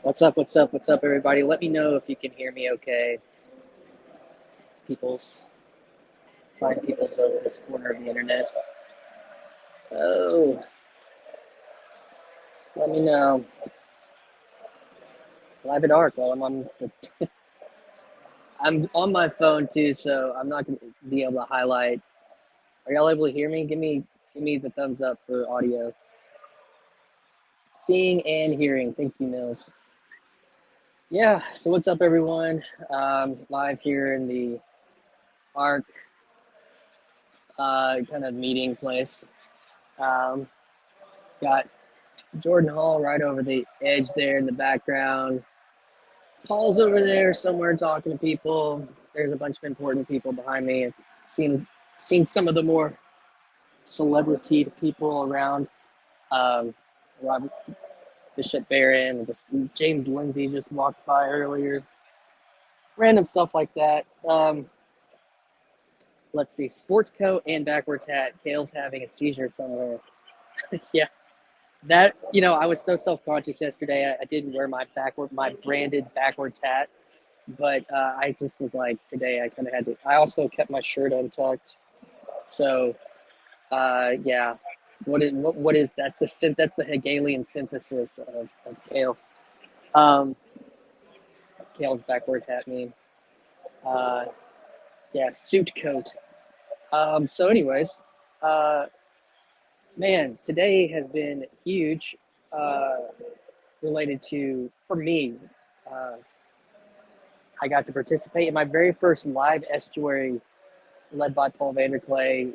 What's up? What's up? What's up, everybody? Let me know if you can hear me okay. Peoples, find peoples over this corner of the internet. Oh, let me know. Live at Arc while I'm on my phone too, so I'm not gonna be able to highlight. Are y'all able to hear me? Give me the thumbs up for audio. Seeing and hearing. Thank you, Mills. Yeah. So what's up, everyone? Live here in the Arc kind of meeting place. Um, got Jordan Hall right over the edge there in the background. Paul's over there somewhere talking to people. There's a bunch of important people behind me. I've seen some of the more celebrity people around. Robert Bishop Barron and just James Lindsay just walked by earlier. Random stuff like that. Let's see. Sports coat and backwards hat. Kale's having a seizure somewhere. Yeah. That, I was so self-conscious yesterday. I didn't wear my branded backwards hat, but I just was like, today I kind of had to. I also kept my shirt untucked, so yeah. What is that's the Hegelian synthesis of Kale. Um, Kale's backward hat mean. Yeah, suit coat. So, anyways, uh, man, today has been huge. Related to, for me, uh, I got to participate in my very first live estuary led by Paul VanderKlay.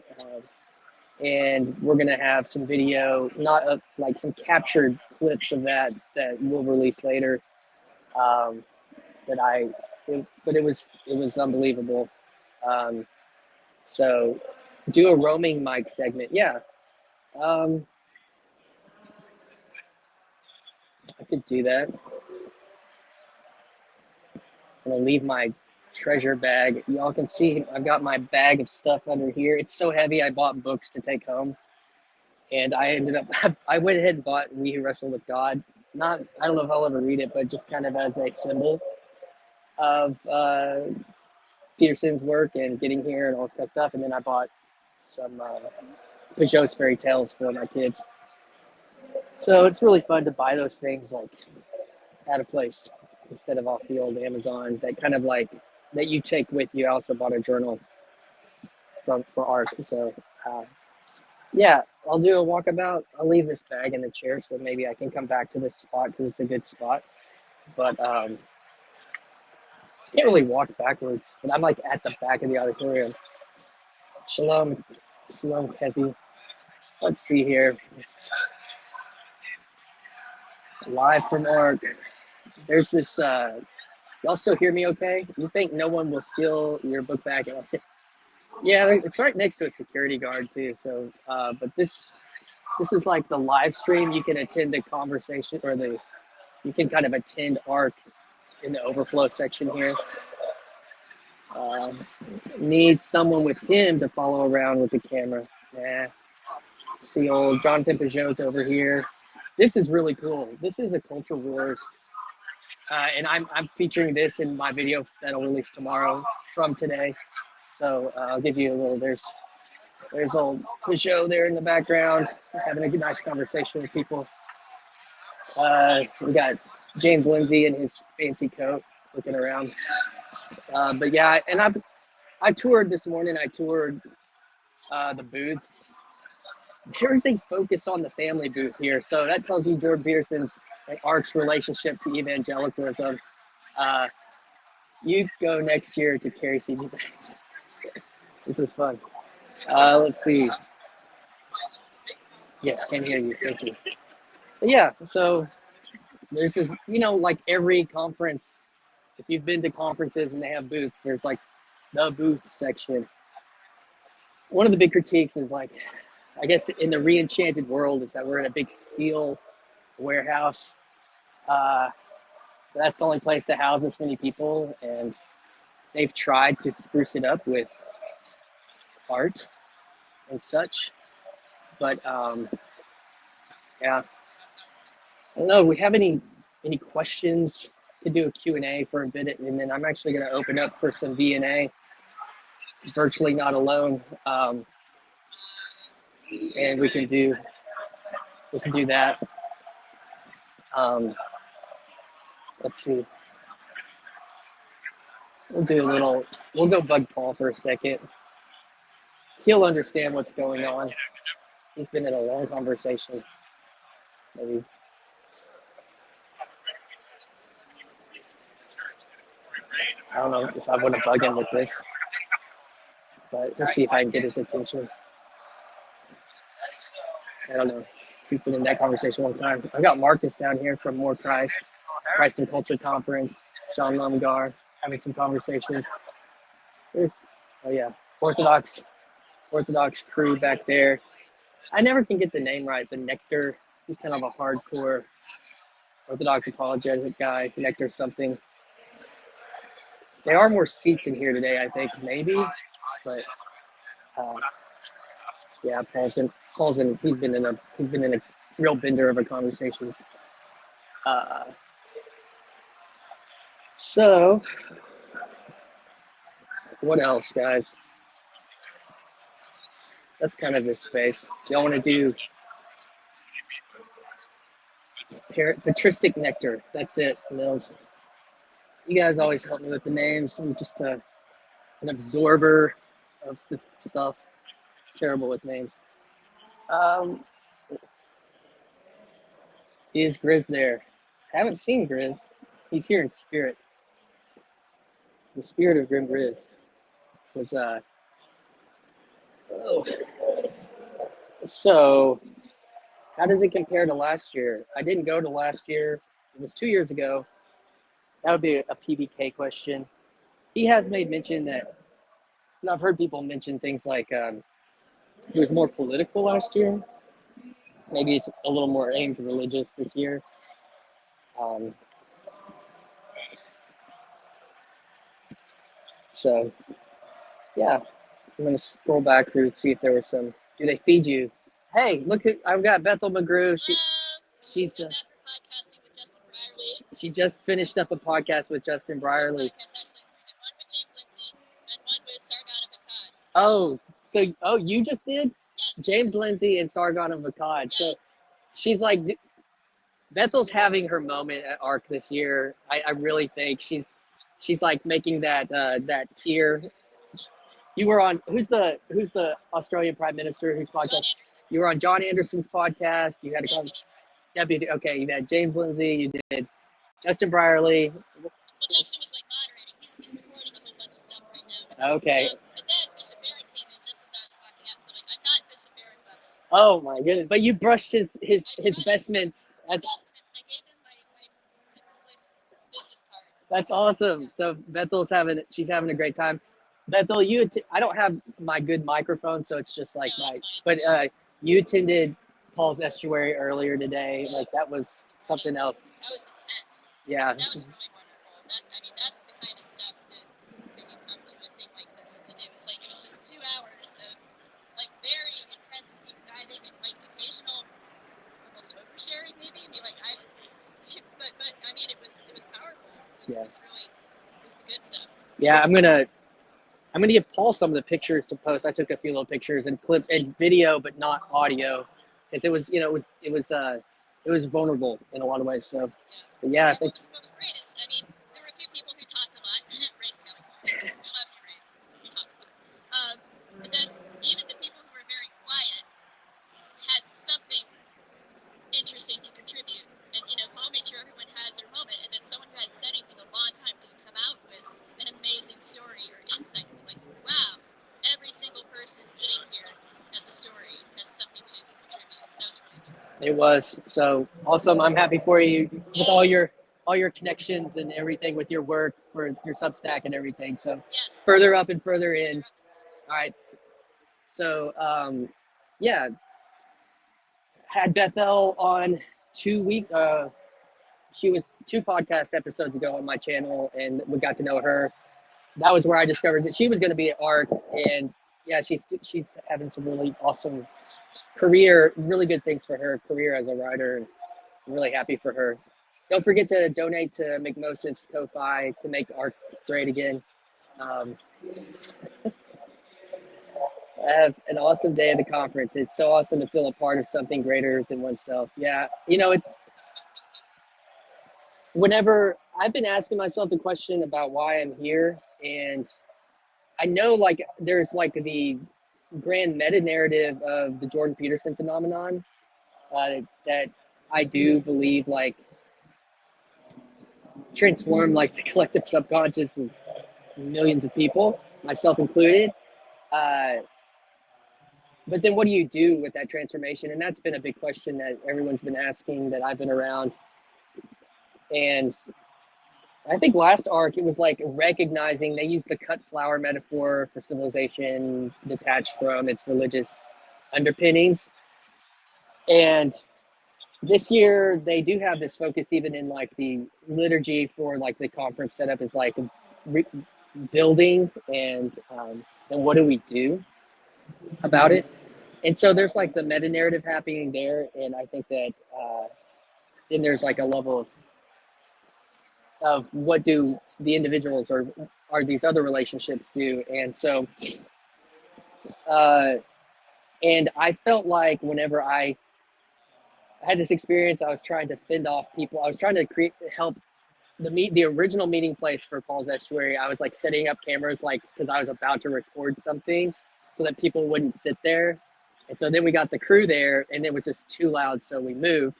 And we're going to have some video, not like some captured clips of that we'll release later. But it was unbelievable. So do a roaming mic segment. Yeah. I could do that. I'm gonna leave my treasure bag. Y'all can see I've got my bag of stuff under here. It's so heavy. I bought books to take home, and I went ahead and bought We Who Wrestle with God. I don't know if I'll ever read it, but just kind of as a symbol of Peterson's work and getting here and all this kind of stuff. And then I bought some Peugeot's fairy tales for my kids. So it's really fun to buy those things like at a place instead of off the old Amazon. That kind of like that you take with you. I also bought a journal for art. So yeah, I'll do a walkabout. I'll leave this bag in the chair so maybe I can come back to this spot because it's a good spot. But can't really walk backwards. But I'm like at the back of the auditorium. Shalom, Kezi. Let's see here. Live from Arc. There's this. Y'all still hear me okay? You think no one will steal your book bag? Yeah, it's right next to a security guard too. So, but this is like the live stream. You can attend the conversation, or you can kind of attend Arc in the overflow section here. Needs someone with him to follow around with the camera. Yeah. See old Jonathan Peugeot's over here. This is really cool. This is a Culture Wars. And I'm featuring this in my video that'll release tomorrow from today. So I'll give you a little, there's old Peugeot there in the background, having a nice conversation with people. We got James Lindsay in his fancy coat looking around. But yeah, and I toured this morning. I toured the booths. There's a focus on the family booth here. So that tells you Jordan Peterson's Arc's relationship to evangelicalism. You go next year to carry CD bags. This is fun. Let's see. Yes, can hear you. Thank you. But yeah, so there's this, like every conference, if you've been to conferences and they have booths, there's like the booth section. One of the big critiques is like, I guess in the re-enchanted world is that we're in a big steel warehouse. That's the only place to house this many people, and they've tried to spruce it up with art and such. But yeah, I don't know. We have any any questions. Could do a Q&A for a bit, and then I'm actually going to open up for some V&A, virtually not alone, and we can do that. Let's see. We'll go bug Paul for a second. He'll understand what's going on. He's been in a long conversation. Maybe. I don't know if I want to bug him with this, but we'll see if I can get his attention. I don't know. He's been in that conversation a long time. I've got Marcus down here from More Christ and Culture Conference, John Lumgar, having some conversations. Orthodox crew back there. I never can get the name right. The Nectar. He's kind of a hardcore Orthodox apologetic guy. Nectar something. There are more seats in here today, I think, maybe. But Paul's in. He's been in a real bender of a conversation. So, what else, guys? That's kind of this space. Y'all want to do patristic nectar? That's it. You guys always help me with the names. I'm just an absorber of this stuff. Terrible with names. Is Grizz there? Haven't seen Grizz. He's here in spirit. The spirit of Grim Grizz was So how does it compare to last year? I didn't go to last year. It was 2 years ago. That would be a PBK question. He has made mention that, and I've heard people mention things like it was more political last year. Maybe it's a little more aimed religious this year. So, yeah, I'm going to scroll back through to see if there was some. Do they feed you? Hey, look, I've got Bethel McGrew. She's she just finished up a podcast with Justin Brierley. Oh, you just did? Yes. James Lindsay and Sargon of Akkad. So she's like, Bethel's having her moment at ARC this year. I really think she's like making that tier. You were on who's the Australian Prime Minister whose podcast? You were on John Anderson's podcast. You had a deputy. Okay, you had James Lindsay. You did Justin Brierley. Well, Justin was like moderating. He's recording a whole bunch of stuff right now. Okay. But then Bishop Barron came in just as I was walking out, so I'm not Bishop Barron level. Oh my goodness! But you brushed his vestments. I gave him my super slick business card. That's awesome. So Bethel's having a great time. Bethel, I don't have my good microphone, so it's just like you attended Paul's Estuary earlier today. Like that was something else. That was intense. Yeah. That was really wonderful. That's the kind of stuff that you come to a thing like this to do. It's like it was just 2 hours of like very intense deep diving and like occasional almost oversharing maybe. It was powerful. It was the good stuff. Yeah, I'm gonna give Paul some of the pictures to post. I took a few little pictures and clips and video, but not audio, because it was vulnerable in a lot of ways. So, yeah. What was great is, there were a few people who talked a lot. Rafe Kelly, we love you, Rafe. You talked a lot. But then even the people who were very quiet had something interesting to contribute. And Paul made sure everyone had their moment, and then someone who hadn't said anything in a long time just come out with an amazing story or insight. Like, wow, every single person sitting here has a story, has something to contribute. So it was really good. It was so awesome. I'm happy for you with all your connections and everything with your work for your Substack and everything. So yes. Further up and further in. All right. So had Bethel on 2 weeks. She was 2 podcast episodes ago on my channel, and we got to know her. That was where I discovered that she was going to be at ARC, and yeah, she's having some really awesome career, really good things for her career as a writer. I'm really happy for her. Don't forget to donate to McMosif's Ko-Fi to make art great again. Have an awesome day at the conference. It's so awesome to feel a part of something greater than oneself. Yeah, it's whenever I've been asking myself the question about why I'm here, and I know like there's like the grand meta narrative of the Jordan Peterson phenomenon that I do believe like transformed like the collective subconscious of millions of people, myself included. But then what do you do with that transformation? And that's been a big question that everyone's been asking that I've been around. And I think last arc, it was like recognizing they used the cut flower metaphor for civilization detached from its religious underpinnings. And this year they do have this focus even in like the liturgy for like the conference setup is like building and what do we do about it. And so there's like the meta narrative happening there. And I think that then there's like a level of what do the individuals or these other relationships do. And so, and I felt like whenever I had this experience, I was trying to fend off people. I was trying to help the original meeting place for Paul's Estuary. I was like setting up cameras, like, cause I was about to record something so that people wouldn't sit there. And so then we got the crew there and it was just too loud. So we moved.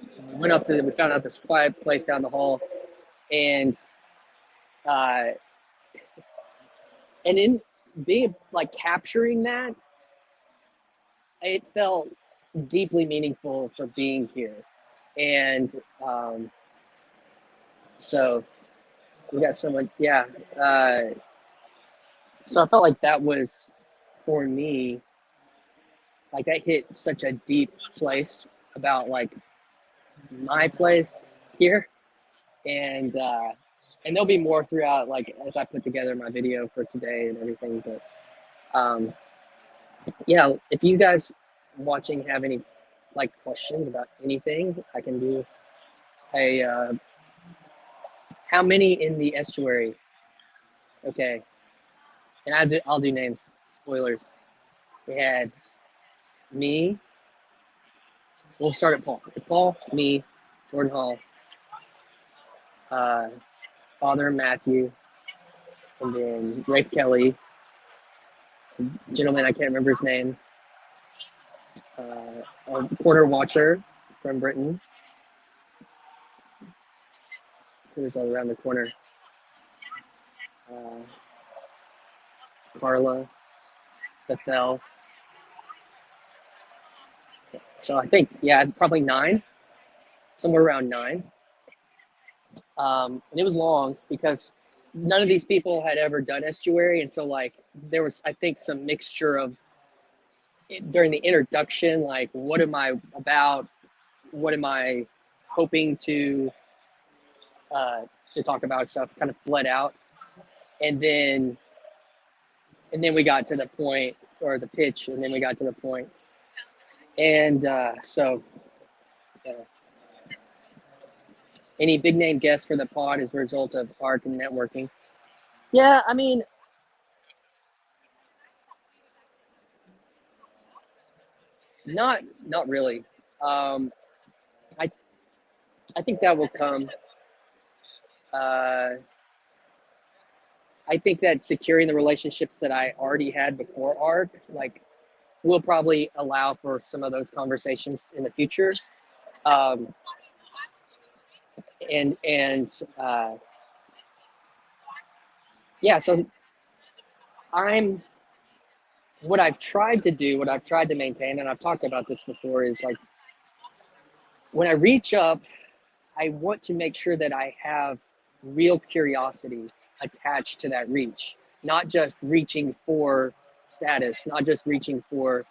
So we went up we found out this quiet place down the hall. And in being like capturing that, it felt deeply meaningful for being here. And so we got someone, yeah. So I felt like that was for me, like that hit such a deep place about like my place here. And there'll be more throughout, like as I put together my video for today and everything. But yeah, if you guys watching have any like questions about anything, I can do a how many in the estuary? Okay, and I'll do names. Spoilers. We had me. We'll start at Paul. Paul, me, Jordan Hall, Father Matthew, and then Rafe Kelly, gentleman I can't remember his name, a quarter watcher from Britain, who's all around the corner, Carla, Bethel. So I think, yeah, probably 9, somewhere around 9. And it was long because none of these people had ever done estuary. And so like there was, I think, some mixture of during the introduction, like what am I about? What am I hoping to talk about? Stuff kind of bled out. And then we got to the point, or the pitch, and then we got to the point. And any big name guests for the pod as a result of art and networking? Yeah, I mean, not really. I think that will come. I think that securing the relationships that I already had before art, like, will probably allow for some of those conversations in the future. Yeah, so what I've tried to maintain, and I've talked about this before, is like when I reach up, I want to make sure that I have real curiosity attached to that reach, not just reaching for status, not just reaching for,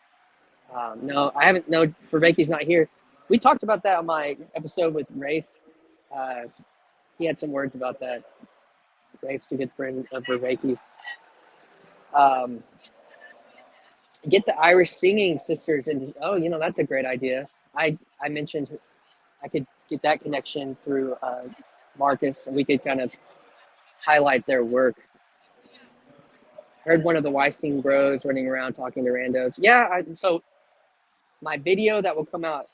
no, I haven't, no, Vervaeke's not here. We talked about that on my episode with Rafe. He had some words about that. Rafe's a good friend of Vervaeke's. Get the Irish singing sisters into, oh, that's a great idea. I mentioned I could get that connection through Marcus, and we could kind of highlight their work. Heard one of the Weinstein bros running around talking to randos. Yeah, so my video that will come out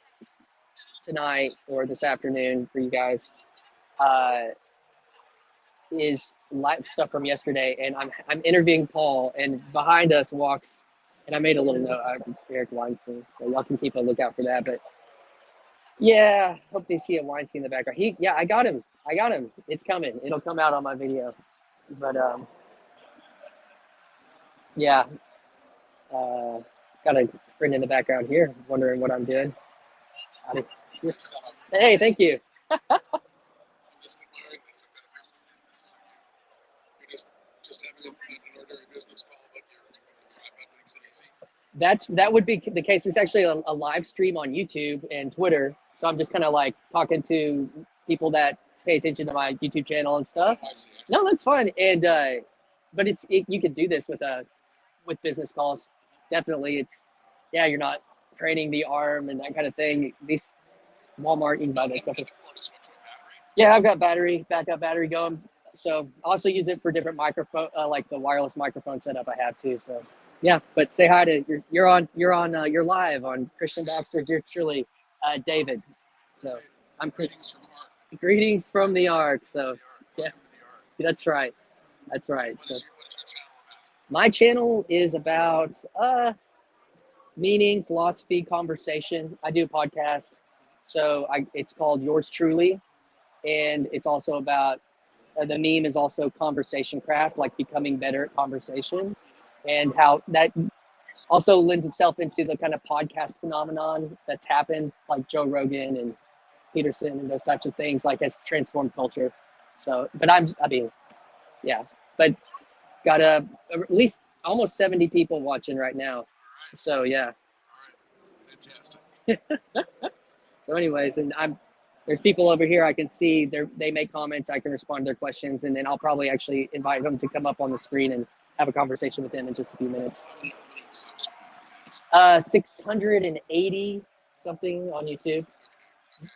tonight or this afternoon for you guys is live stuff from yesterday, and I'm interviewing Paul, and behind us walks, and I made a little note. It's Eric Weinstein, so y'all can keep a lookout for that. But yeah, hope they see a Weinstein in the background. I got him. It's coming. It'll come out on my video. But yeah, got a friend in the background here wondering what I'm doing. Hey, thank you. That would be the case. It's actually a live stream on YouTube and Twitter. So I'm just kind of like talking to people that pay attention to my YouTube channel and stuff. No, that's fine. And but you can do this with business calls. Definitely, you're not training the arm and that kind of thing. These Walmart, you can buy that stuff. Yeah, I've got backup battery going. So I also use it for different microphone, like the wireless microphone setup I have too. So yeah, but say hi to you're live on Christian Baxter. You're truly David. So I'm greetings from the Ark. So yeah, that's right. So my channel is about meaning, philosophy, conversation. I do a podcast, so it's called Yours Truly, and it's also about the meme is also conversation craft, like becoming better at conversation, and how that also lends itself into the kind of podcast phenomenon that's happened, like Joe Rogan and Peterson and those types of things, like has transformed culture. So, but but got at least almost 70 people watching right now. So yeah. Fantastic. So anyways, and there's people over here I can see they make comments, I can respond to their questions, and then I'll probably actually invite them to come up on the screen and have a conversation with them in just a few minutes. 680 something on YouTube.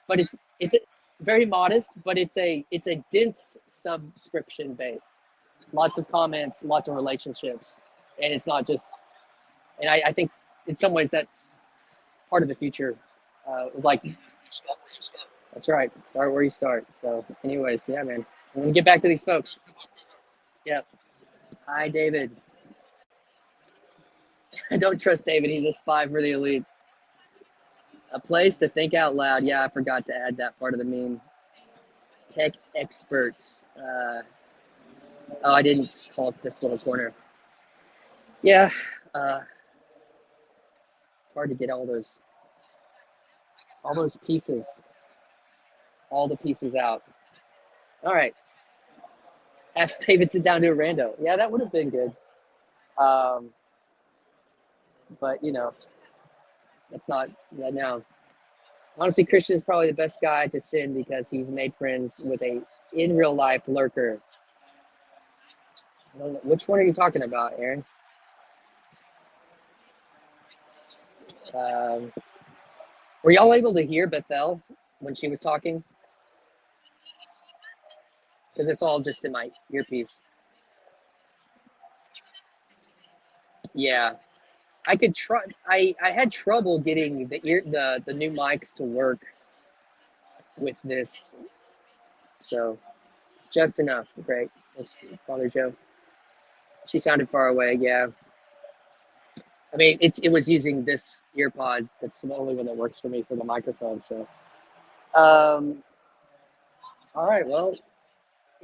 But it's very modest, but it's a dense subscription base. Lots of comments, lots of relationships. And it's not just, and I think in some ways that's part of the future. Like, start where you start. That's right. Start where you start. So anyways, yeah, man. I'm gonna get back to these folks. Yep. Hi, David. I don't trust David. He's a spy for the elites. A place to think out loud. Yeah, I forgot to add that part of the meme. Tech experts. I didn't call it this little corner. Yeah. It's hard to get all those pieces. All the pieces out. All right. Ask David sit down to a rando. Yeah, that would have been good. But that's not now. Honestly, Christian is probably the best guy to sin because he's made friends with a in real life lurker. Which one are you talking about, Aaron? Were y'all able to hear Bethel when she was talking? Because it's all just in my earpiece. Yeah. I could try. I had trouble getting the new mics to work with this, so just enough. Great. That's Father Joe. She sounded far away. Yeah. I mean, it was using this ear pod. That's the only one that works for me for the microphone. So, all right. Well,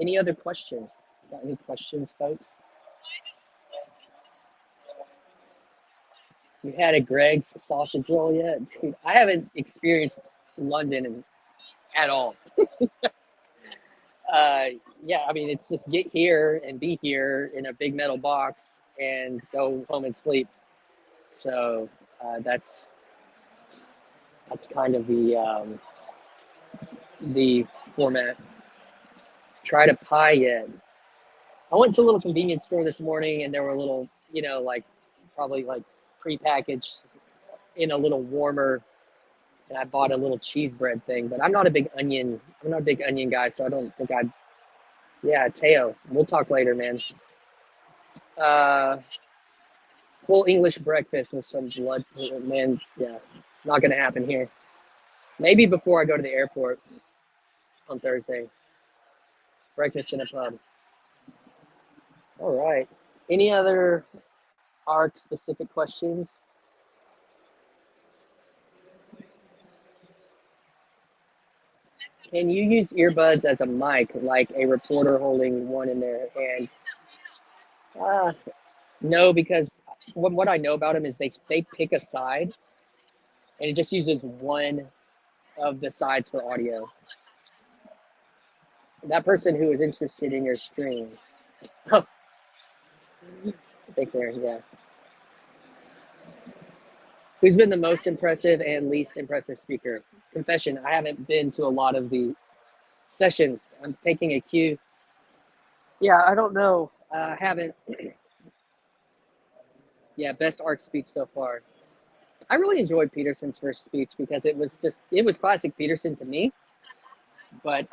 any other questions? Got any questions, folks? You had a Greg's sausage roll yet? Dude, I haven't experienced London at all. Yeah, I mean, it's just get here and be here in a big metal box and go home and sleep. So that's kind of the format. Tried a pie yet? I went to a little convenience store this morning, and there were little, like probably like prepackaged in a little warmer and I bought a little cheese bread thing, but I'm not a big onion guy, so I don't think I'd. Yeah, Teo. We'll talk later, man. Uh, Full English breakfast with some blood, man. Yeah, not gonna happen here. Maybe before I go to the airport on Thursday. Breakfast in a pub. All right. Any other ARC specific questions? Can you use earbuds as a mic, like a reporter holding one in their hand? Uh, no, because what I know about them is they pick a side, and it just uses one of the sides for audio. That person who is interested in your stream. Oh, thanks, Aaron. Yeah. Who's been the most impressive and least impressive speaker? Confession, I haven't been to a lot of the sessions. I'm taking a cue. Yeah, I don't know. I haven't. Yeah, best ARC speech so far. I really enjoyed Peterson's first speech because it was classic Peterson to me. But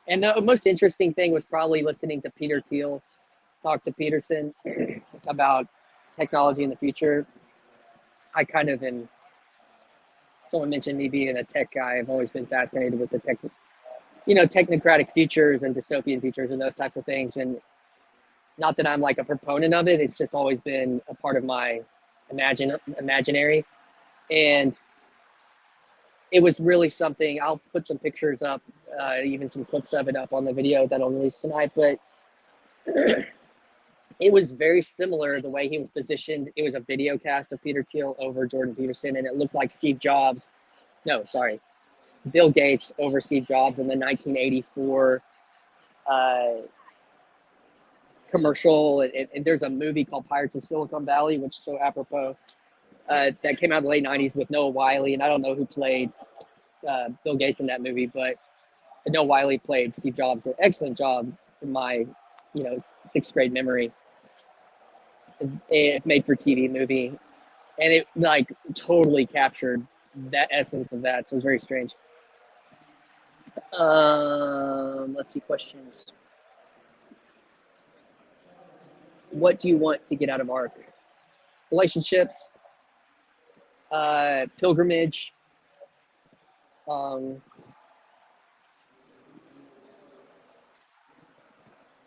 and the most interesting thing was probably listening to Peter Thiel talk to Peterson about technology in the future. I kind of am. Someone mentioned me being a tech guy. I've always been fascinated with the technocratic futures and dystopian futures and those types of things. And not that I'm like a proponent of it. It's just always been a part of my imaginary. And it was really something. I'll put some pictures up, even some clips of it up on the video that I'll release tonight. But it was very similar the way he was positioned. It was a video cast of Peter Thiel over Jordan Peterson, and it looked like Bill Gates over Steve Jobs in the 1984 commercial. And there's a movie called Pirates of Silicon Valley, which is so apropos, that came out in the late 90s with Noah Wyle. And I don't know who played Bill Gates in that movie, but Noah Wyle played Steve Jobs. An excellent job from my, sixth grade memory. It made for TV movie, and it like totally captured that essence of that. So it was very strange. Let's see questions. What do you want to get out of ARC? Relationships, pilgrimage,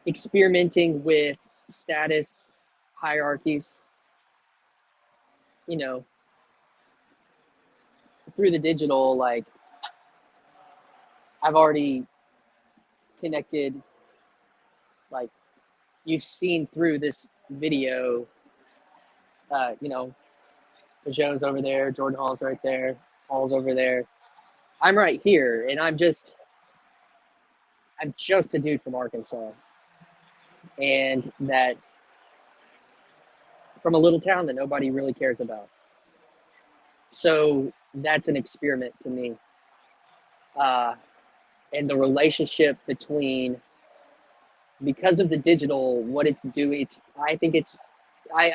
experimenting with status hierarchies, through the digital. Like, I've already connected, like, you've seen through this video, Jones over there, Jordan Hall's right there, Hall's over there. I'm right here, and I'm just a dude from Arkansas, and that from a little town that nobody really cares about. So that's an experiment to me. And the relationship between, because of the digital, what it's doing, I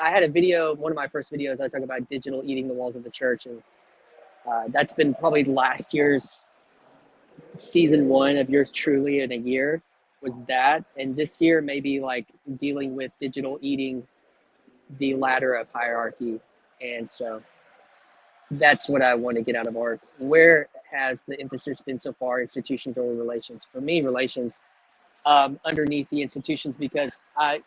had a video, one of my first videos, I talk about digital eating the walls of the church. And that's been probably last year's season 1 of Yours Truly in a year was that. And this year, maybe like dealing with digital eating the ladder of hierarchy. And so that's what I want to get out of ARC. Where has the emphasis been so far? Institutions or relations? For me, relations. Underneath the institutions, because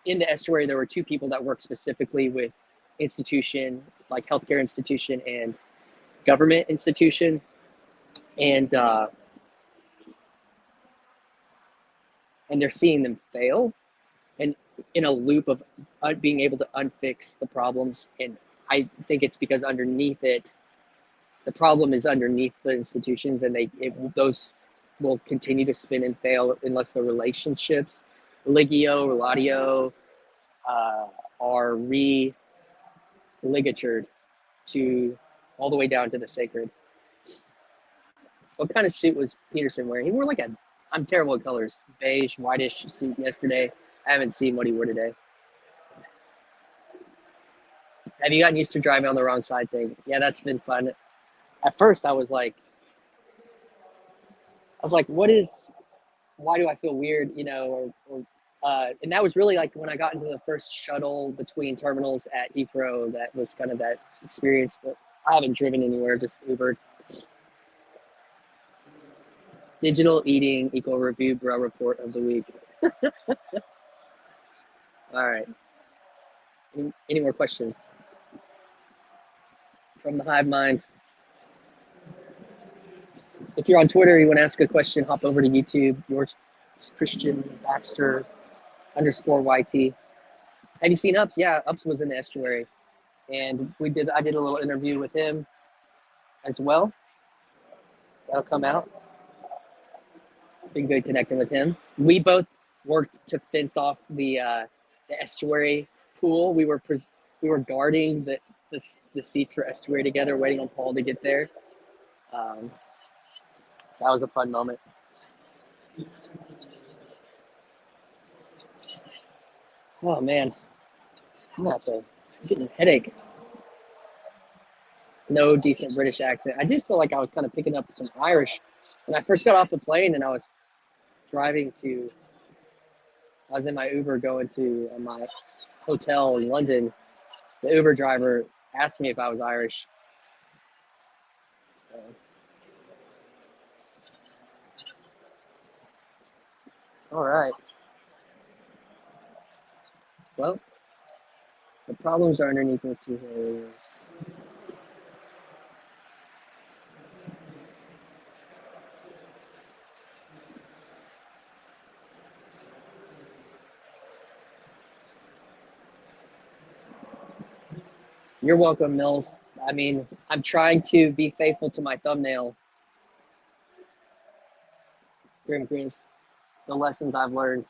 in the Estuary, there were 2 people that work specifically with institution, like healthcare institution and government institution. And they're seeing them fail, and in a loop of being able to unfix the problems. And I think it's because underneath it, the problem is underneath the institutions, and those will continue to spin and fail unless the relationships, relatio, are re-ligatured to all the way down to the sacred. What kind of suit was Peterson wearing? He wore like I'm terrible at colors, beige, whitish suit yesterday. I haven't seen what he wore today. Have you gotten used to driving on the wrong side thing? Yeah, that's been fun. at first I was like, why do I feel weird, and that was really like when I got into the first shuttle between terminals at Heathrow. That was kind of that experience, but I haven't driven anywhere, just Ubered. Digital eating equal review bro report of the week. All right. Any more questions from the hive mind? If you're on Twitter, you want to ask a question, hop over to YouTube. Yours, Christian Baxter _YT. Have you seen Ups? Yeah, Ups was in the Estuary, and I did a little interview with him as well. That'll come out. Been good connecting with him. We both worked to fence off the Estuary pool. We were guarding the seats for Estuary together, waiting on Paul to get there. That was a fun moment. Oh man, I'm getting a headache. No decent British accent. I did feel like I was kind of picking up some Irish when I first got off the plane, and I was in my Uber going to my hotel in London. The Uber driver asked me if I was Irish. So. All right. Well, the problems are underneath those two areas. You're welcome, Mills. I mean, I'm trying to be faithful to my thumbnail. Grim Greens, the lessons I've learned.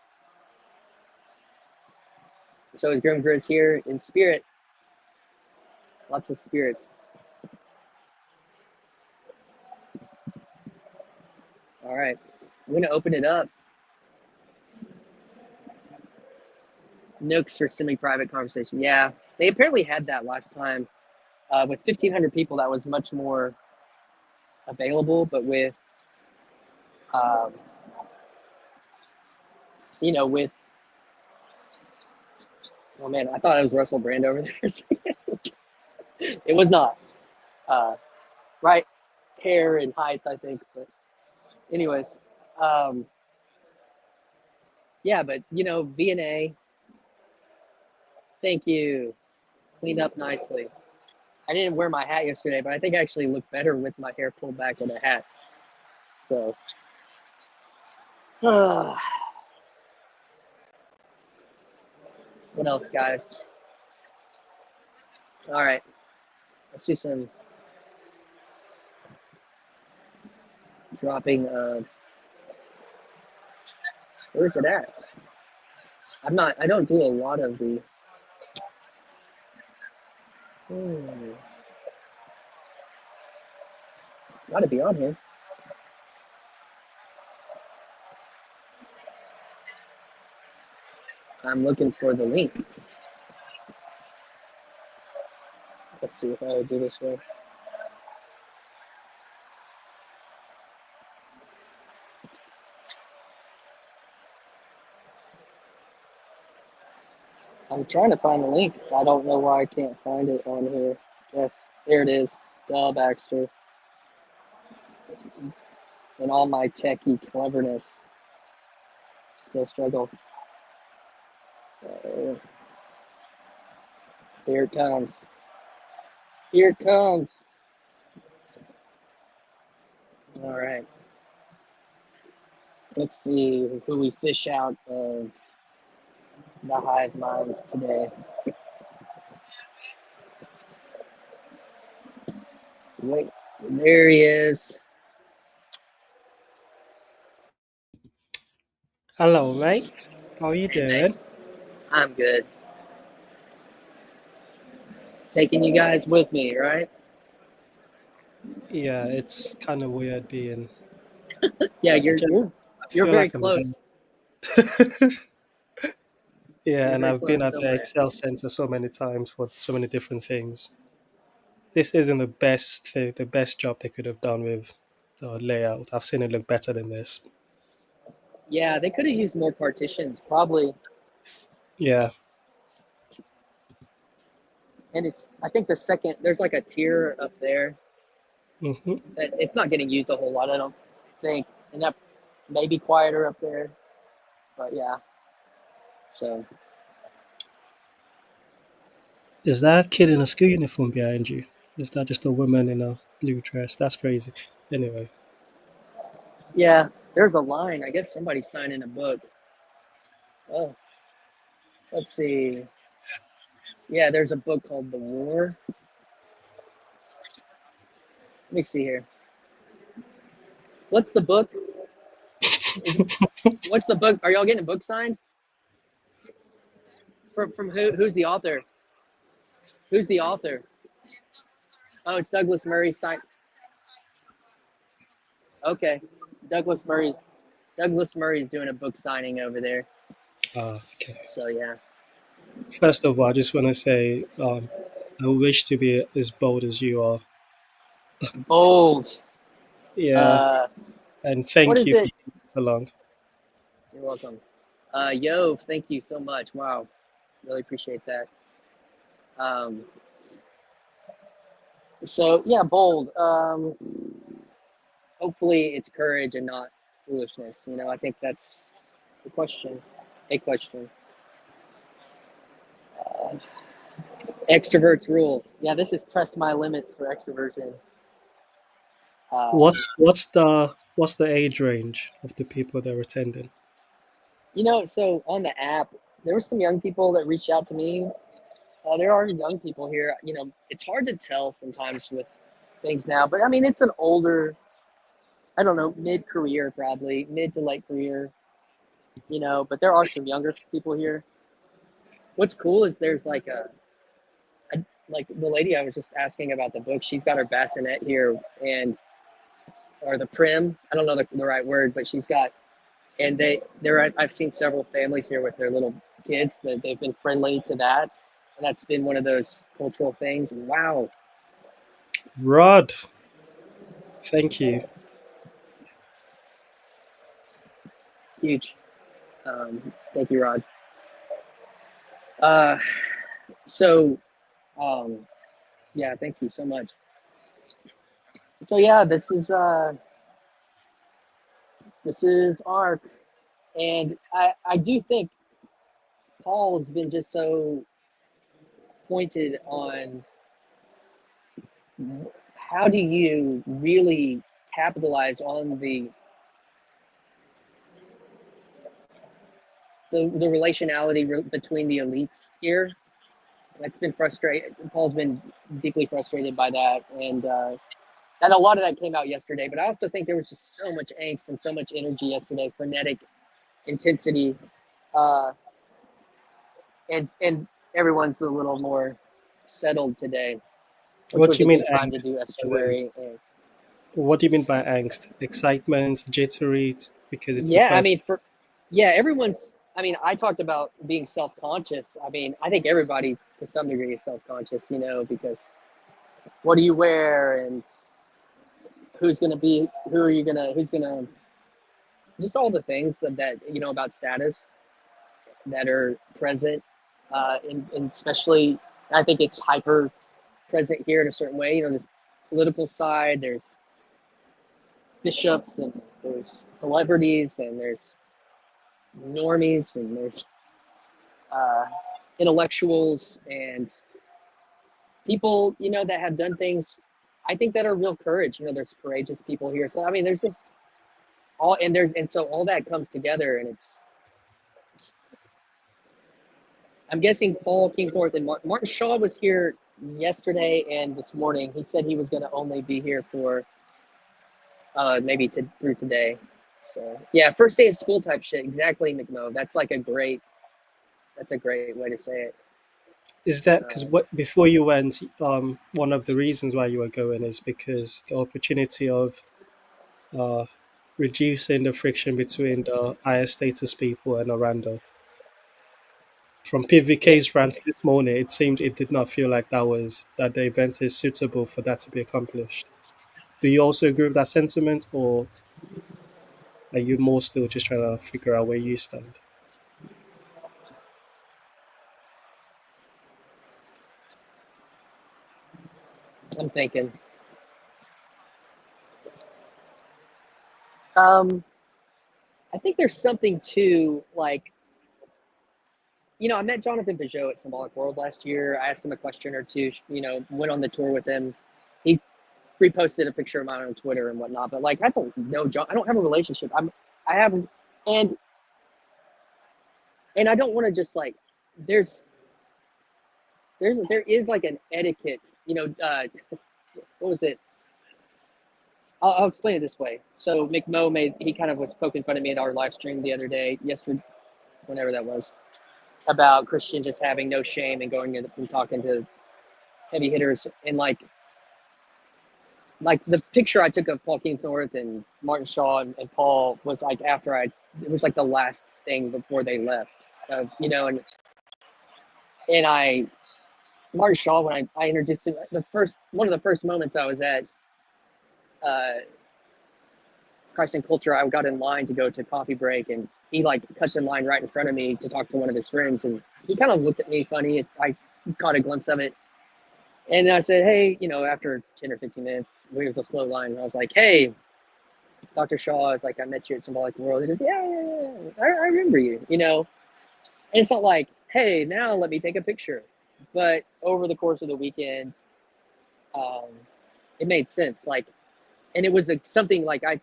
So is Grim Grizz here in spirit. Lots of spirits. All right, I'm gonna open it up. Nooks for semi-private conversation. Yeah, they apparently had that last time. With 1,500 people, that was much more available, but with, oh man, I thought it was Russell Brand over there. It was not. Right hair and height, I think. But anyways, yeah, but V&A, thank you. Cleaned up nicely. I didn't wear my hat yesterday, but I think I actually look better with my hair pulled back in a hat. So, what else, guys? All right, let's do some dropping of. Where's it at? I don't do a lot of the. Gotta be on here. I'm looking for the link. Let's see if I would do this way. I'm trying to find the link. I don't know why I can't find it on here. Yes, there it is. Duh, Baxter. And all my techie cleverness. Still struggle. Here it comes. Here it comes. All right. Let's see who we fish out of the hive mind today. Wait, there he is. Hello, mate. How are you doing? I'm good. Taking you guys with me, right? Yeah, it's kind of weird being. Yeah, you're very like close. Yeah, You're and very I've been close at the somewhere. Excel Center so many times for so many different things. this isn't the best job they could have done with the layout. I've seen it look better than this. Yeah, they could have used more partitions, probably. Yeah. And I think the second, there's like a tier up there Hmm. that it's not getting used a whole lot, I don't think. And that may be quieter up there. But yeah, so Is that a kid in a school uniform behind you? Is that just a woman in a blue dress? That's crazy. Anyway, yeah, there's a line. I guess somebody's signing a book. Oh, let's see. Yeah, there's a book called The War. Let me see here. What's the book? What's the book? Are y'all getting a book signed? From who? Who's the author? Who's the author? Oh, it's Douglas Murray's sign. Okay, Douglas Murray's Douglas Murray's doing a book signing over there. okay. So yeah. First of all, I just want to say I wish to be as bold as you are. Bold. Yeah, Uh, and what thank is you for it? taking so long. You're welcome. Yo, thank you so much. Wow, really appreciate that. Um, so yeah, bold. Hopefully it's courage and not foolishness. You know, I think that's the question. A question. Uh, Extroverts rule. Yeah, this is trust my limits for extroversion. Uh, What's the age range of the people that are attending? so on the app, there were some young people that reached out to me. There are young people here. It's hard to tell sometimes with things now, but I mean, it's an older, I don't know, mid career, probably mid to late career, but there are some younger people here. What's cool is there's like the lady I was just asking about the book, she's got her bassinet here and, or the prim, I don't know the right word, but she's got, and I've seen several families here with their little kids that they've been friendly to that. And that's been one of those cultural things. Wow. Rod, thank you. Huge. Thank you, Rod. Uh, so, um, yeah, thank you so much. So yeah, this is ARC, and I do think Paul has been just so pointed on how do you really capitalize on the relationality between the elites here. That's been frustrating. Paul's been deeply frustrated by that, and a lot of that came out yesterday. But I also think there was just so much angst and so much energy yesterday, frenetic intensity, uh, and everyone's a little more settled today, which What was do a you mean good time to angst? do As in, Estuary. And what do you mean by angst? Excitement, jittery, because it's the yeah, I first. mean, everyone's. I mean, I talked about being self-conscious. I mean, I think everybody to some degree is self-conscious, because what do you wear and who's gonna, just all the things of that, about status that are present, and especially, I think it's hyper present here in a certain way. There's political side, there's bishops, and there's celebrities, and there's normies, and there's uh, intellectuals, and people, that have done things, I think, that are real courage. There's courageous people here. So I mean, there's just and so all that comes together, and I'm guessing Paul Kingsnorth and Martin Shaw was here yesterday and this morning. He said he was going to only be here for maybe through today. So yeah, first day of school type shit. Exactly, McMo. That's a great way to say it. Is that because Uh, what before you went? One of the reasons why you were going is because the opportunity of uh, reducing the friction between the higher status people and Orlando. from PVK's rant this morning, it seemed it did not feel like that the event is suitable for that to be accomplished. Do you also agree with that sentiment, or are you more still just trying to figure out where you stand? I'm thinking. I think there's something to like, I met Jonathan Peugeot at Symbolic World last year. I asked him a question or two, went on the tour with him. He reposted a picture of mine on Twitter and whatnot, but like, I don't know John. I don't have a relationship. I have, and I don't want to just like, there's, there is like an etiquette, what was it? I'll explain it this way. So McMo he kind of was poking fun at me at our live stream the other day, yesterday, whenever that was, about Christian just having no shame and going in and talking to heavy hitters. And like the picture I took of Paul Kingsnorth and Martin Shaw and Paul was like it was like the last thing before they left, and Martin Shaw, when I introduced him, one of the first moments I was at Christ and Culture, I got in line to go to coffee break, and he like cuts in line right in front of me to talk to one of his friends, and he kind of looked at me funny. I caught a glimpse of it, and I said, "Hey, after 10 or 15 minutes, it was a slow line. I was like, hey, Dr. Shaw, it's like, I met you at Symbolic World." He goes, yeah, I remember you, And it's not like, hey, now let me take a picture. But over the course of the weekend, it made sense. Like, and it was something like I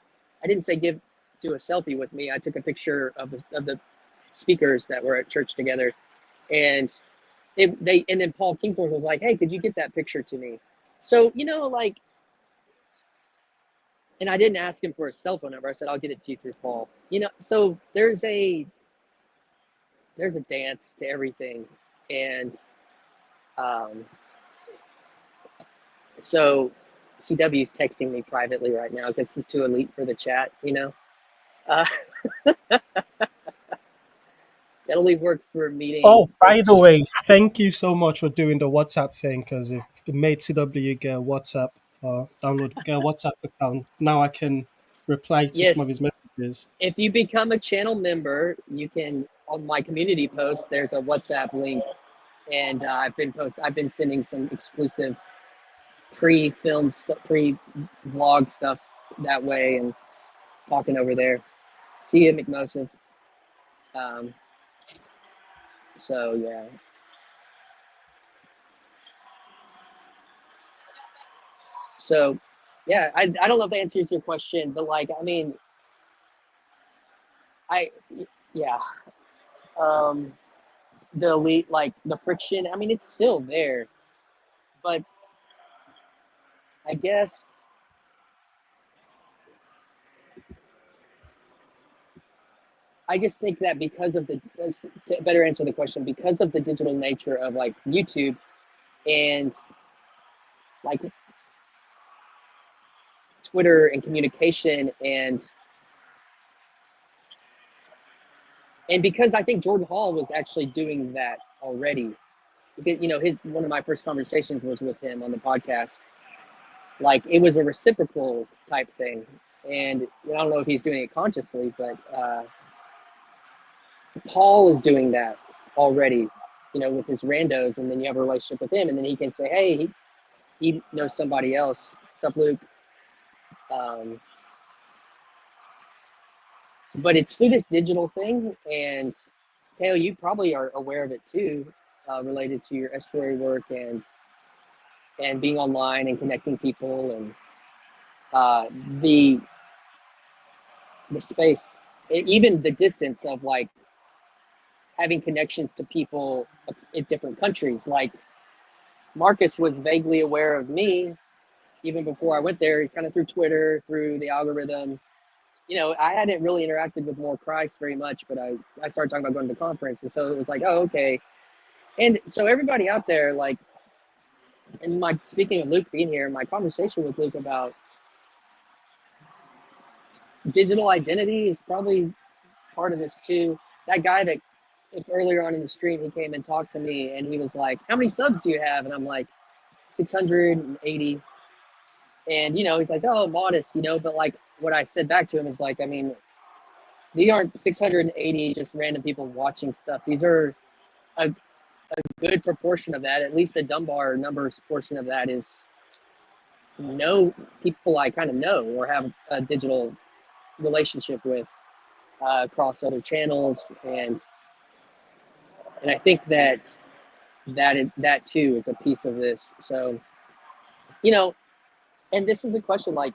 didn't say do a selfie with me. I took a picture of the speakers that were at church together, and and then Paul Kingsnorth was like, "Hey, could you get that picture to me?" So like, and I didn't ask him for his cell phone number. I said, "I'll get it to you through Paul." So there's a dance to everything, and so CW's texting me privately right now because he's too elite for the chat. That'll leave work for a meeting. Oh, by the way, thank you so much for doing the WhatsApp thing, because it made CW get a WhatsApp get a WhatsApp account. Now I can reply to some of his messages. If you become a channel member, you can, on my community post, there's a WhatsApp link, and I've been sending some exclusive pre-film stuff, pre-vlog stuff that way, and talking over there. See you, McMoseph. So yeah. So yeah, I don't know if that answers your question, but like, I mean, yeah. The elite, like the friction, I mean, it's still there, but I guess I just think that because of to better answer the question, because of the digital nature of like YouTube and like Twitter and communication, and because I think Jordan Hall was actually doing that already. One of my first conversations was with him on the podcast. Like, it was a reciprocal type thing, and I don't know if he's doing it consciously, but Paul is doing that already, with his randos, and then you have a relationship with him, and then he can say, hey, he knows somebody else. What's up, Luke? But it's through this digital thing, and Teo, you probably are aware of it too, related to your Estuary work and being online and connecting people, and the space, even the distance of like having connections to people in different countries. Like, Marcus was vaguely aware of me even before I went there, kind of through Twitter, through the algorithm. I hadn't really interacted with More Christ very much, but I started talking about going to the conference. And so it was like, oh, okay. And so everybody out there, like, and speaking of Luke being here, my conversation with Luke about digital identity is probably part of this too. That guy that if earlier on in the stream he came and talked to me and he was like, "How many subs do you have?" And I'm like, 680. And he's like, "Oh, modest," but like what I said back to him is like, I mean, these aren't 680 just random people watching stuff. These are a good proportion of that. At least a Dunbar numbers portion of that is people I kind of know or have a digital relationship with across other channels, and I think that too is a piece of this. So, and this is a question like,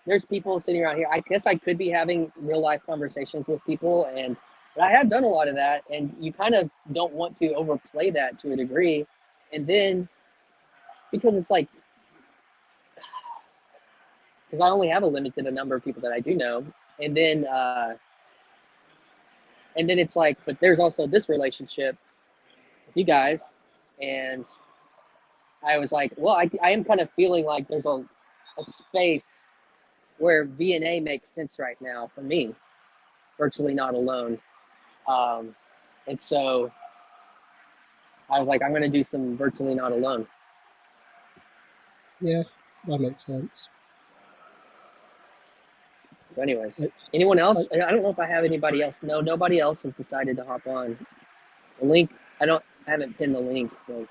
there's people sitting around here. I guess I could be having real life conversations with people, but I have done a lot of that, and you kind of don't want to overplay that to a degree, and then because it's like, because I only have a limited number of people that I do know, and then it's like, but there's also this relationship with you guys, and I was like, well, I am kind of feeling like there's a space where VNA makes sense right now for me, virtually not alone. And so I was like, I'm going to do some virtually not alone. Yeah, that makes sense. So anyways, anyone else? I don't know if I have anybody else. No, nobody else has decided to hop on. The link, I haven't pinned the link. So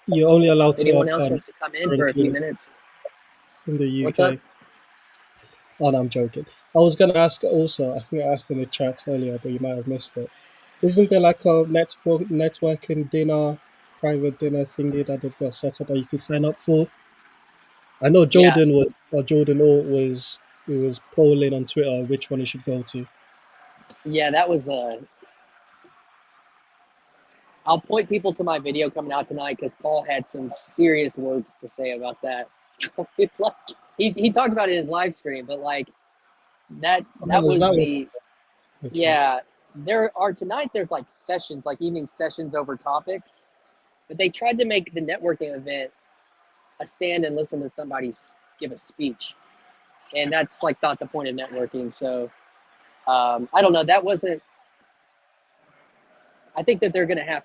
you're only allowed to anyone else wants to come in for a few minutes? From the UK. What's up? Oh, no, I'm joking. I was going to ask also, I think I asked in the chat earlier, but you might have missed it. Isn't there like a networking dinner, private dinner thingy that they've got set up that you could sign up for? I know Jordan was polling on Twitter which one he should go to. Yeah, that was I'll point people to my video coming out tonight because Paul had some serious words to say about that. Like, he talked about it in his live stream, but like that was the yeah. There are tonight. There's like sessions, like evening sessions over topics, but they tried to make the networking event a stand and listen to somebody give a speech, and that's like not the point of networking. So I don't know. That wasn't. I think that they're gonna have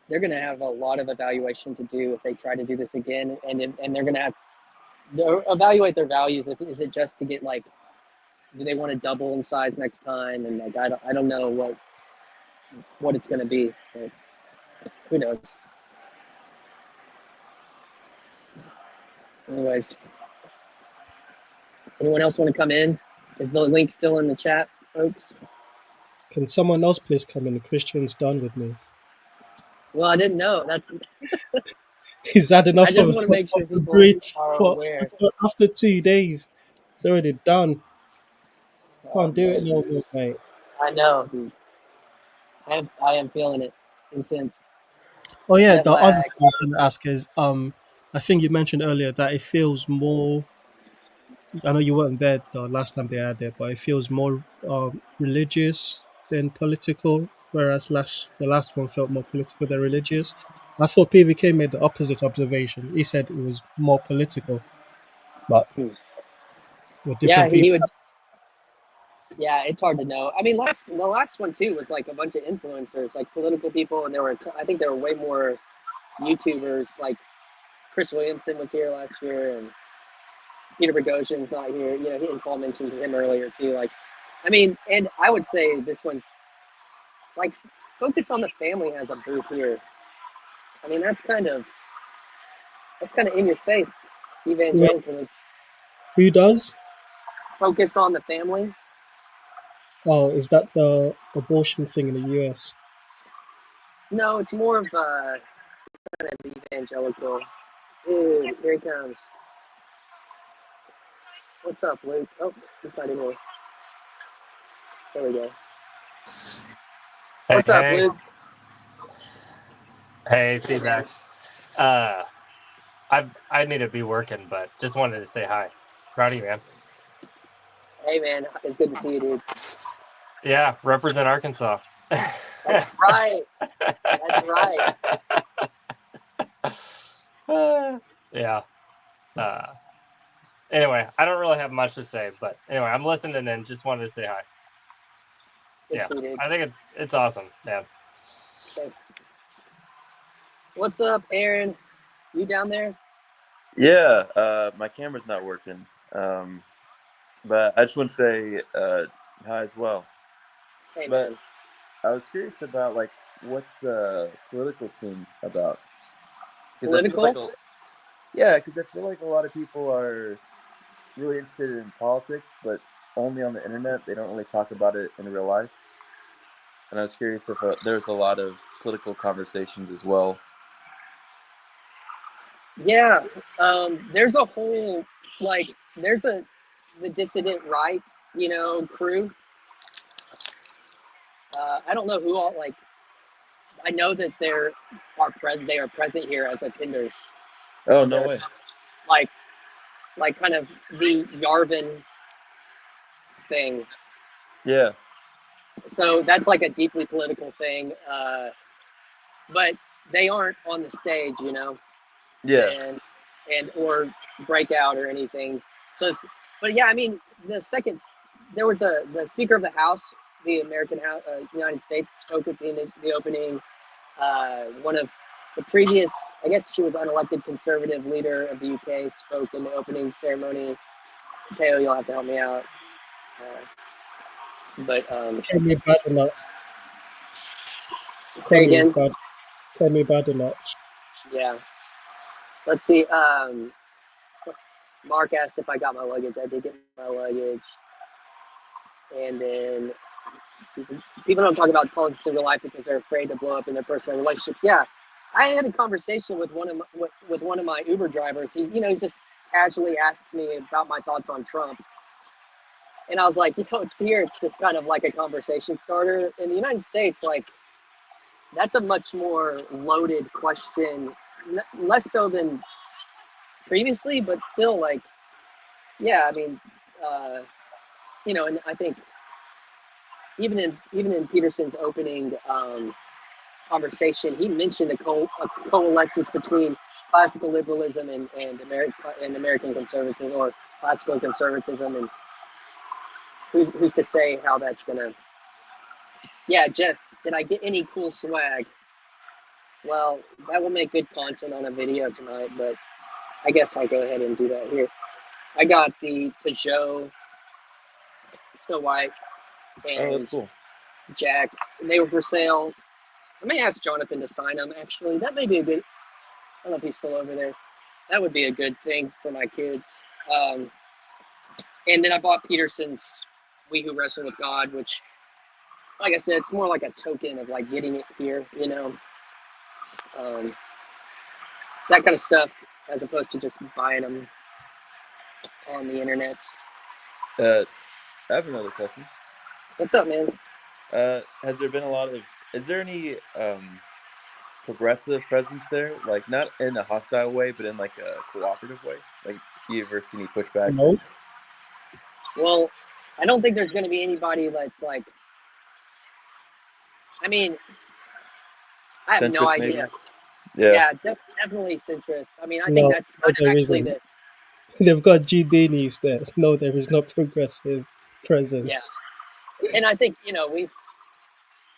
a lot of evaluation to do if they try to do this again, and they're gonna have to evaluate their values. Is it just to get like, do they want to double in size next time? And like I don't know what it's gonna be, but who knows. Anyways, anyone else want to come in? Is the link still in the chat, folks? Can someone else please come in? Christian's done with me. Well, I didn't know. That's He's had enough I just of want to make sure people are aware. After 2 days, it's already done. Can't do it no more, mate. I know, dude. I am feeling it. It's intense. Oh yeah, the other thing I was going to ask is, I think you mentioned earlier that it feels more. I know you weren't there the last time they had it, but it feels more religious than political. Whereas the last one felt more political than religious. I thought PVK made the opposite observation. He said it was more political, but with different people. He would. Yeah, it's hard to know. I mean, the last one too was like a bunch of influencers, like political people, and I think there were way more YouTubers. Like Chris Williamson was here last year, and Peter Boghossian's not here. He and Paul mentioned him earlier too. Like, I mean, and I would say this one's like, Focus on the Family has a booth here. I mean, that's kind of in your face evangelicalism. Who does? Focus on the Family. Oh, is that the abortion thing in the US? No, it's more of a kind of evangelical. Dude, here he comes. What's up, Luke? Oh, he's not in here. There we go. What's up, Luke? Hey, Steve Max. I need to be working, but just wanted to say hi. Proud of you, man. Hey, man. It's good to see you, dude. Yeah, represent Arkansas. That's right. That's right. Yeah. Anyway, I don't really have much to say, but anyway, I'm listening and just wanted to say hi. conceded. I think it's awesome. Yeah. Thanks. What's up, Aaron? You down there? Yeah, my camera's not working. But I just want to say hi as well. Hey, But man. I was curious about like what's the political scene about? Political? Because I feel like a lot of people are really interested in politics, but only on the internet. They don't really talk about it in real life. And I was curious if there's a lot of political conversations as well. Yeah. There's a whole there's the dissident right, crew. I don't know who all I know that they are present here as attenders. Oh, no way. Like kind of the Yarvin thing. Yeah. So that's like a deeply political thing. But they aren't on the stage, Yeah. and or breakout or anything. So, but yeah, I mean, there was the Speaker of the House, the American House, United States, spoke at the opening. One of the previous, I guess she was unelected conservative leader of the UK, spoke in the opening ceremony. Teo, you'll have to help me out. Kemi Badenoch. Say again. Kemi Badenoch. Yeah. Let's see. Mark asked if I got my luggage. I did get my luggage. And then people don't talk about politics in real life because they're afraid to blow up in their personal relationships. Yeah, I had a conversation with one of my Uber drivers. He just casually asks me about my thoughts on Trump, and I was like, it's here. It's just kind of like a conversation starter. In the United States, like that's a much more loaded question, less so than previously, but still, like, yeah. I mean, and I think even in Peterson's opening conversation, he mentioned a coalescence between classical liberalism and American conservatism, or classical conservatism, and who's to say how that's gonna. Yeah, Jess, did I get any cool swag? Well, that will make good content on a video tonight, but I guess I'll go ahead and do that here. I got the Peugeot Snow White and that's cool. Jack. They were for sale. I may ask Jonathan to sign them, actually. That may be a good, I don't know if he's still over there. That would be a good thing for my kids. And then I bought Peterson's We Who Wrestle with God, which, like I said, it's more like a token of like getting it here, that kind of stuff, as opposed to just buying them on the internet. I have another question. What's up, man? Has there been is there any progressive presence there? Like not in a hostile way, but in like a cooperative way? Like you ever seen any pushback? No. Well, I don't think there's going to be anybody that's like, I mean, I have no idea. Yeah, definitely centrist. I mean, I think that's kind of actually They've got GD news there. No, there is no progressive presence. Yeah. And I think,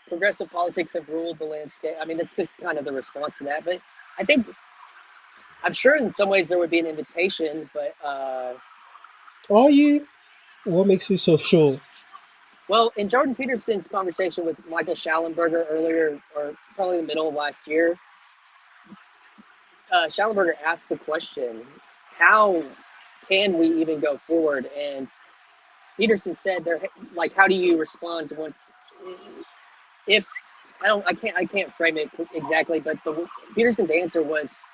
progressive politics have ruled the landscape. I mean, it's just kind of the response to that. But I think, I'm sure in some ways there would be an invitation, but... Are you? What makes you so sure? Well, in Jordan Peterson's conversation with Michael Schallenberger earlier, or probably the middle of last year, Schallenberger asked the question, how can we even go forward? And Peterson said, how do you respond to once, if, I can't frame it exactly, but Peterson's answer was,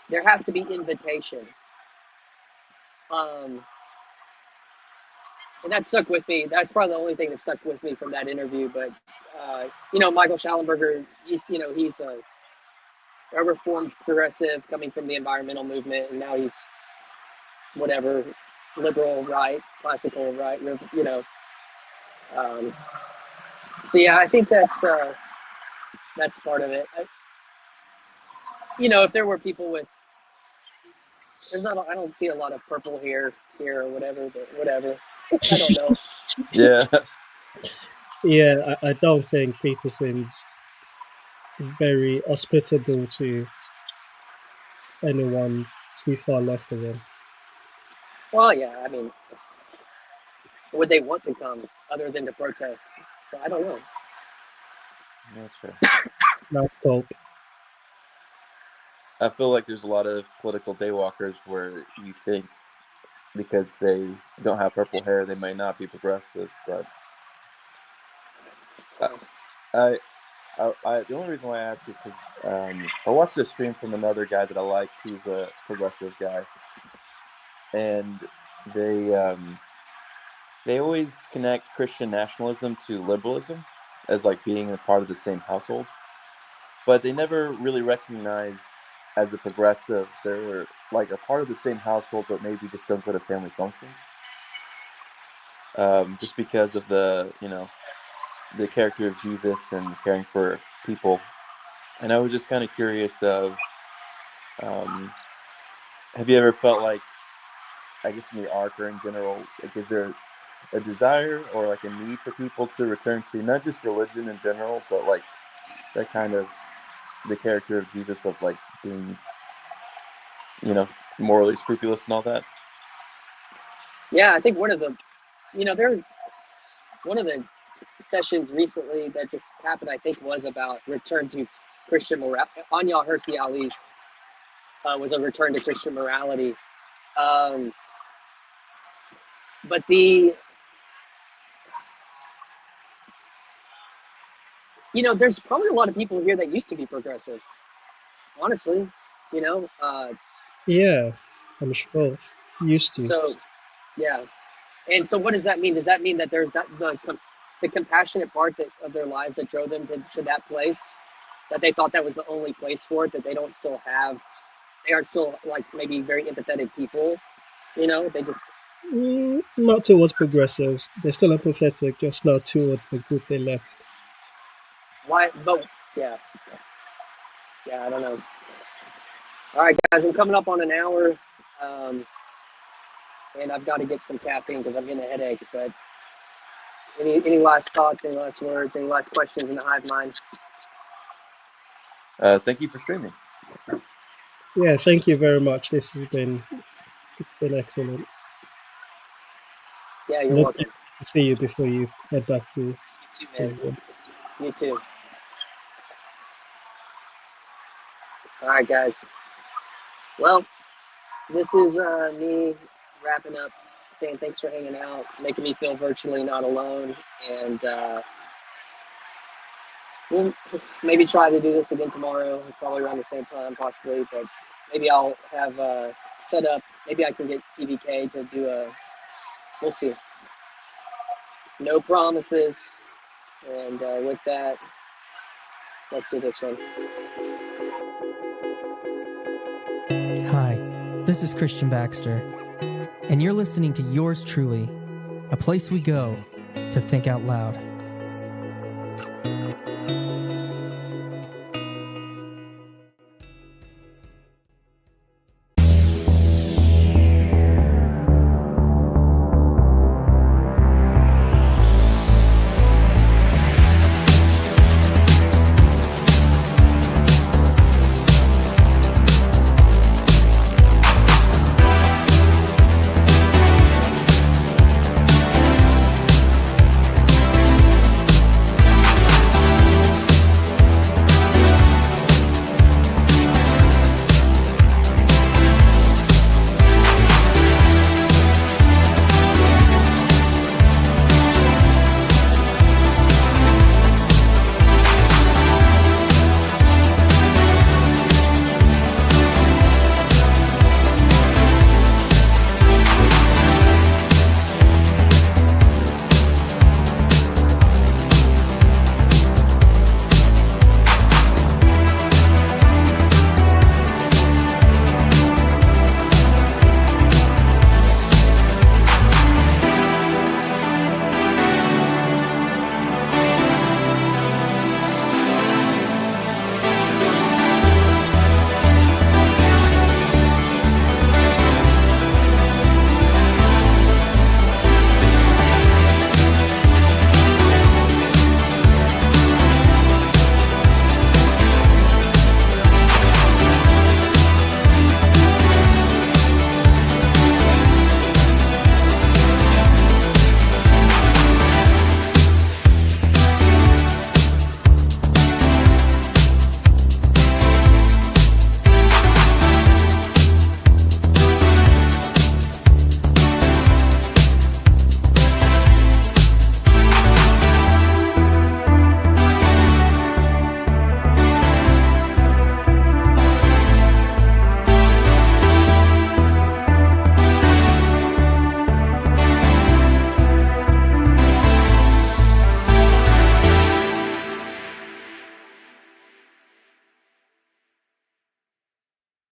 there has to be invitation. And that stuck with me. That's probably the only thing that stuck with me from that interview. But, Michael Schallenberger, he's a reformed progressive coming from the environmental movement. And now he's whatever, liberal right, classical right, So, yeah, I think that's part of it. If there were people with, I don't see a lot of purple here or whatever, but whatever. I don't know. Yeah. Yeah, I don't think Peterson's very hospitable to anyone too far left of him. Well, yeah, I mean, would they want to come other than to protest? So I don't know. That's fair. Not cope. I feel like there's a lot of political daywalkers where you think because they don't have purple hair, they may not be progressives, but the only reason why I ask is because I watched a stream from another guy that I like, who's a progressive guy, and they always connect Christian nationalism to liberalism as like being a part of the same household, but they never really recognize as a progressive they're like a part of the same household, but maybe just don't go to family functions, just because of the character of Jesus and caring for people. And I was just kind of curious of, have you ever felt like, I guess in the arc or in general, like is there a desire or like a need for people to return to not just religion in general, but like that kind of the character of Jesus of like being, morally scrupulous and all that? Yeah, I think one of the sessions recently that just happened, I think, was about return to Christian morality. Anya Hersey Ali's was a return to Christian morality. But there's probably a lot of people here that used to be progressive, honestly, Yeah, I'm sure. Used to. So, yeah. And so what does that mean? Does that mean that there's the compassionate part of their lives that drove them to that place, that they thought that was the only place for it, that they aren't still like maybe very empathetic people, they just... Not towards progressives. They're still empathetic, just not towards the group they left. Why? But yeah, I don't know. All right, guys, I'm coming up on an hour, and I've got to get some caffeine because I'm getting a headache. But any last thoughts, any last words, any last questions in the hive mind? Thank you for streaming. Yeah, thank you very much. It's been excellent. Yeah, you're welcome. To see you before you head back to You too, man. You too. All right, guys. Well, this is me wrapping up, saying thanks for hanging out, making me feel virtually not alone, and we'll maybe try to do this again tomorrow, probably around the same time, possibly, but maybe I'll have set up, maybe I can get PVK to do we'll see. No promises. And with that, let's do this one. Hi, this is Christian Baxter, and you're listening to Yours Truly, a place we go to think out loud.